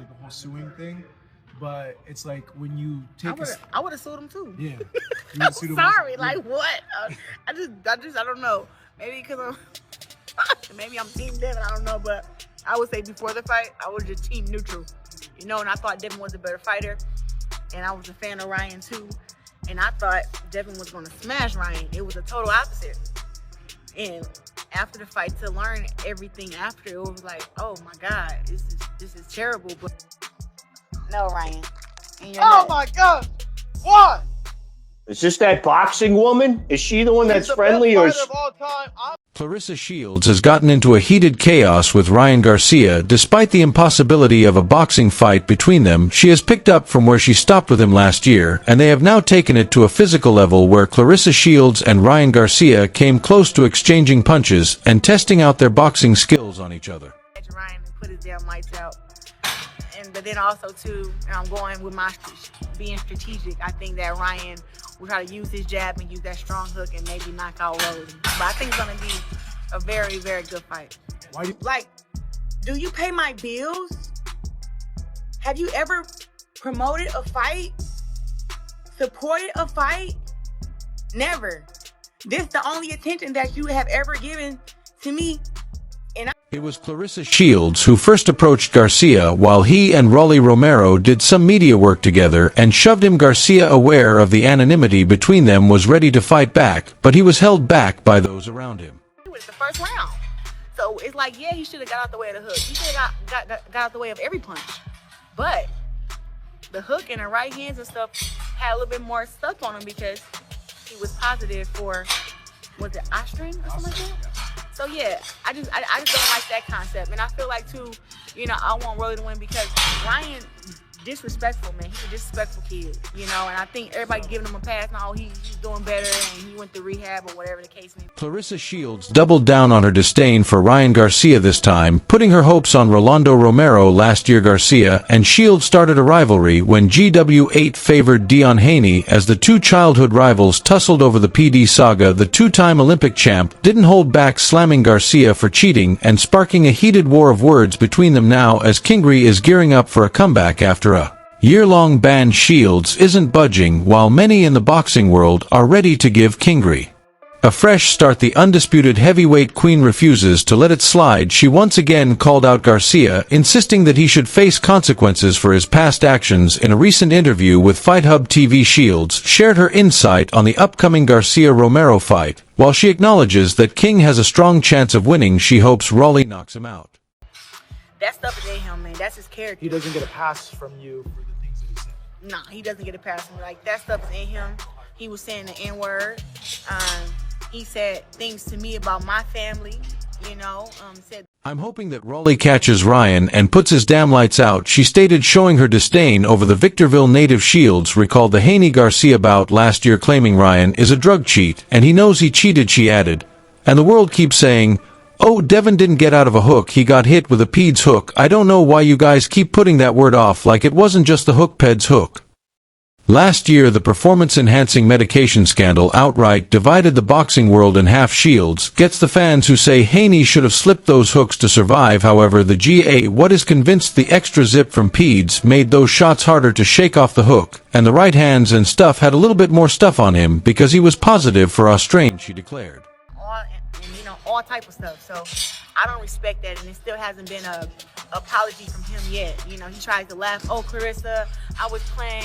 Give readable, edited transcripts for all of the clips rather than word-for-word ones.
like the whole suing thing. But it's like when you take I would have sued him too. Yeah. I'm sorry, like what? I don't know. Maybe because maybe I'm team Devin, I don't know. But I would say before the fight, I was just team neutral. You know, and I thought Devin was a better fighter. And I was a fan of Ryan too. And I thought Devin was going to smash Ryan. It was a total opposite. And after the fight, to learn everything after, it was like, oh my God, this is terrible. But no, Ryan. Oh my God! What? Is this that boxing woman? Is she the one that's the friendly, best or? fighter of all time. Claressa Shields has gotten into a heated chaos with Ryan Garcia. Despite the impossibility of a boxing fight between them, she has picked up from where she stopped with him last year, and they have now taken it to a physical level where Claressa Shields and Ryan Garcia came close to exchanging punches and testing out their boxing skills on each other. Ryan put his damn lights out. But then also too, and I'm going with my being strategic, I think that Ryan will try to use his jab and use that strong hook and maybe knock out Rolly. But I think it's going to be a very, very good fight. Do you pay my bills? Have you ever promoted a fight? Supported a fight? Never. This is the only attention that you have ever given to me. It was Claressa Shields who first approached Garcia while he and Rollyromero did some media work together and shoved him. Garcia, aware of the anonymity between them, was ready to fight back, but he was held back by those around him. It was the first round. So it's like, yeah, he should have got out the way of the hook. He should have got out the way of every punch. But the hook and the right hands and stuff had a little bit more stuff on him because he was positive for, was it Austrian or something like that? So yeah, I just don't like that concept, and I feel like too, you know, I want Rolly to win because Ryan disrespectful, man. He's a disrespectful kid, you know, and I think everybody giving him a pass now. He's doing better, and he went to rehab or whatever the case may be. Claressa Shields doubled down on her disdain for Ryan Garcia this time, putting her hopes on Rolando Romero. Last year, Garcia and Shields started a rivalry when GW8 favored Dion Haney as the two childhood rivals tussled over the PD saga. The two-time Olympic champ didn't hold back, slamming Garcia for cheating and sparking a heated war of words between them now as Kingry is gearing up for a comeback after a year-long ban. Shields isn't budging while many in the boxing world are ready to give Kingry a fresh start. The undisputed heavyweight queen refuses to let it slide. She once again called out Garcia, insisting that he should face consequences for his past actions. In a recent interview with Fight Hub TV, Shields shared her insight on the upcoming Garcia-Romero fight. While she acknowledges that King has a strong chance of winning, she hopes Rolly knocks him out. That stuff is in him, man. That's his character. He doesn't get a pass from you for the things that he said. Nah, he doesn't get a pass from me. Like, that stuff is in him. He was saying the N-word. He said things to me about my family, you know. I'm hoping that Rolly catches Ryan and puts his damn lights out, she stated, showing her disdain over the Victorville native. Shields recalled the Haney-Garcia bout last year, claiming Ryan is a drug cheat, and he knows he cheated. She added, and the world keeps saying, oh, Devin didn't get out of a hook, he got hit with a PEDS hook. I don't know why you guys keep putting that word off like it wasn't just the hook. PEDS hook. Last year, the performance-enhancing medication scandal outright divided the boxing world in half. Shields gets the fans who say Haney should have slipped those hooks to survive. However, the GA is convinced the extra zip from PEDS made those shots harder to shake off the hook, and the right hands and stuff had a little bit more stuff on him because he was positive for Australian, she declared. All type of stuff. So I don't respect that, and it still hasn't been a apology from him yet. You know, he tries to laugh. Oh, Claressa, I was playing.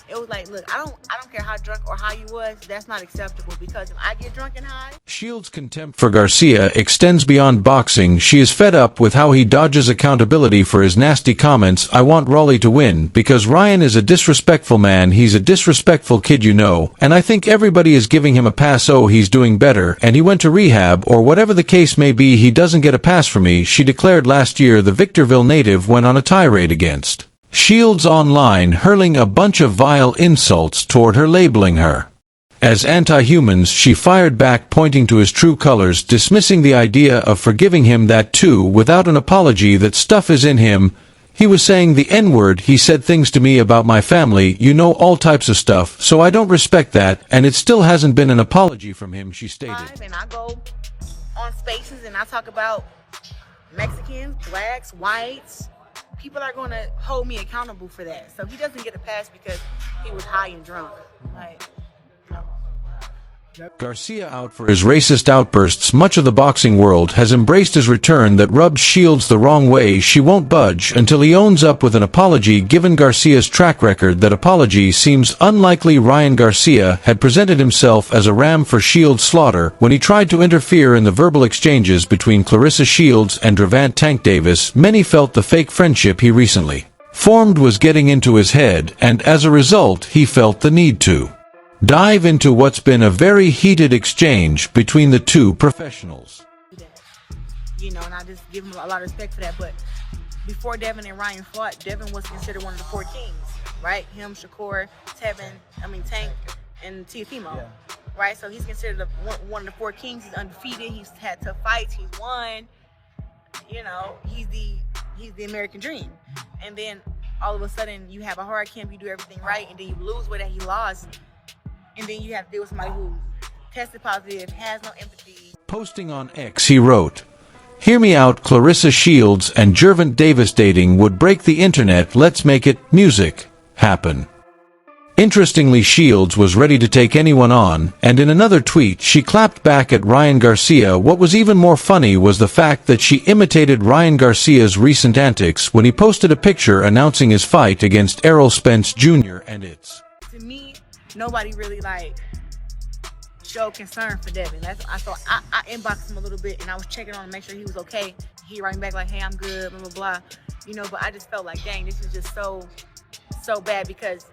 It was like, look, I don't care how drunk or how you was. That's not acceptable because if I get drunk and high. Shields' contempt for Garcia extends beyond boxing. She is fed up with how he dodges accountability for his nasty comments. I want Rolly to win because Ryan is a disrespectful man. He's a disrespectful kid, you know, and I think everybody is giving him a pass. Oh, he's doing better, and he went to rehab, or whatever the case may be. He doesn't get a pass from me, she declared. Last year, the Victorville native went on a tirade against Shields online, hurling a bunch of vile insults toward her, labeling her as anti-humans. She fired back, pointing to his true colors, dismissing the idea of forgiving him. That too, without an apology. That stuff is in him. He was saying the N-word. He said things to me about my family, you know, all types of stuff, so I don't respect that, and it still hasn't been an apology from him, she stated. And I go on spaces and I talk about Mexicans, blacks, whites, people are going to hold me accountable for that. So he doesn't get a pass because he was high and drunk. Like, no. Garcia, out for his racist outbursts, much of the boxing world has embraced his return that rubs Shields the wrong way. She won't budge until he owns up with an apology. Given Garcia's track record, that apology seems unlikely. Ryan Garcia had presented himself as a ram for Shields' slaughter when he tried to interfere in the verbal exchanges between Claressa Shields and Gervonta Tank Davis. Many felt the fake friendship he recently formed was getting into his head, and as a result he felt the need to dive into what's been a very heated exchange between the two professionals. You know, and I just give him a lot of respect for that. But before Devin and Ryan fought, Devin was considered one of the 4 kings, right? Him, Shakur, Tank, and Teofimo, yeah. Right? So he's considered one of the 4 kings. He's undefeated. He's had tough fights. He's won. You know, he's the American dream. And then all of a sudden, you have a hard camp. You do everything right, and then you lose with that he lost. And then you have to deal with somebody who tested positive, has no empathy. Posting on X, he wrote, "Hear me out, Claressa Shields and Gervonta Davis dating would break the internet. Let's make it music happen." Interestingly, Shields was ready to take anyone on, and in another tweet she clapped back at Ryan Garcia. What was even more funny was the fact that she imitated Ryan Garcia's recent antics when he posted a picture announcing his fight against Errol Spence Jr. and it's... To me, nobody really showed concern for Devin. So I inboxed him a little bit and I was checking on him to make sure he was okay. He writing back like, "Hey, I'm good, blah blah blah." You know, but I just felt like, dang, this is just so bad because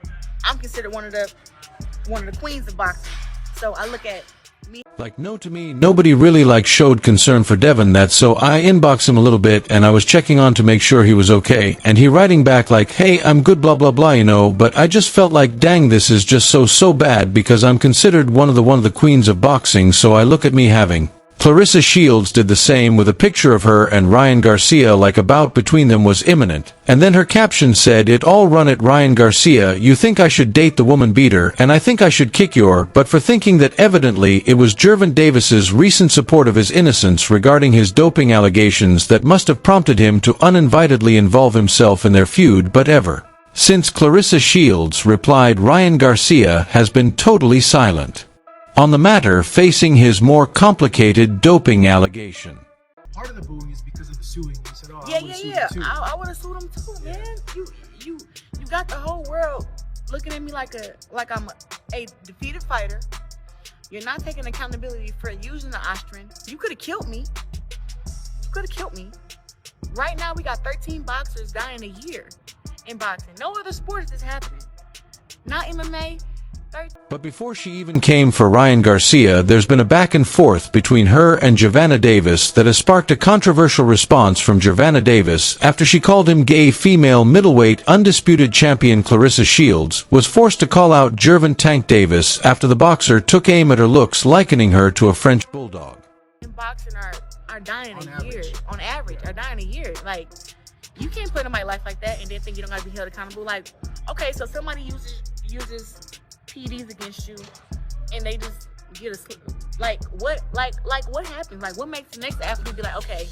I'm considered one of the queens of boxing. So I look at me like, no, to me, nobody really showed concern for Devin. So I inboxed him a little bit and I was checking on to make sure he was okay. And he writing back like, "Hey, I'm good, blah, blah, blah, you know." But I just felt like, dang, this is just so bad because I'm considered one of the queens of boxing. So I look at me having... Claressa Shields did the same with a picture of her and Ryan Garcia, like a bout between them was imminent. And then her caption said, "It all run at Ryan Garcia. You think I should date the woman beater, and I think I should kick your butt for thinking that." Evidently, it was Gervonta Davis's recent support of his innocence regarding his doping allegations that must have prompted him to uninvitedly involve himself in their feud. But ever since Claressa Shields replied, Ryan Garcia has been totally silent on the matter, facing his more complicated doping allegation. Part of the booing is because of the suing. He said, "Oh, yeah. I would have sued him too, man. You got the whole world looking at me like I'm a defeated fighter. You're not taking accountability for using the Austrian. You could have killed me. Right now, we got 13 boxers dying a year in boxing. No other sport is this happening. Not MMA. But before she even came for Ryan Garcia, there's been a back and forth between her and Gervonta Davis that has sparked a controversial response from Gervonta Davis after she called him gay. Female middleweight undisputed champion Claressa Shields was forced to call out Gervonta Tank Davis after the boxer took aim at her looks, likening her to a French bulldog. Boxing are dying a year. On average, are dying a year. Like, you can't put in my life like that and then think you don't got to be held accountable. Like, okay, so somebody uses PDs against you, and they just get what happens? Like, what makes the next athlete be like, okay,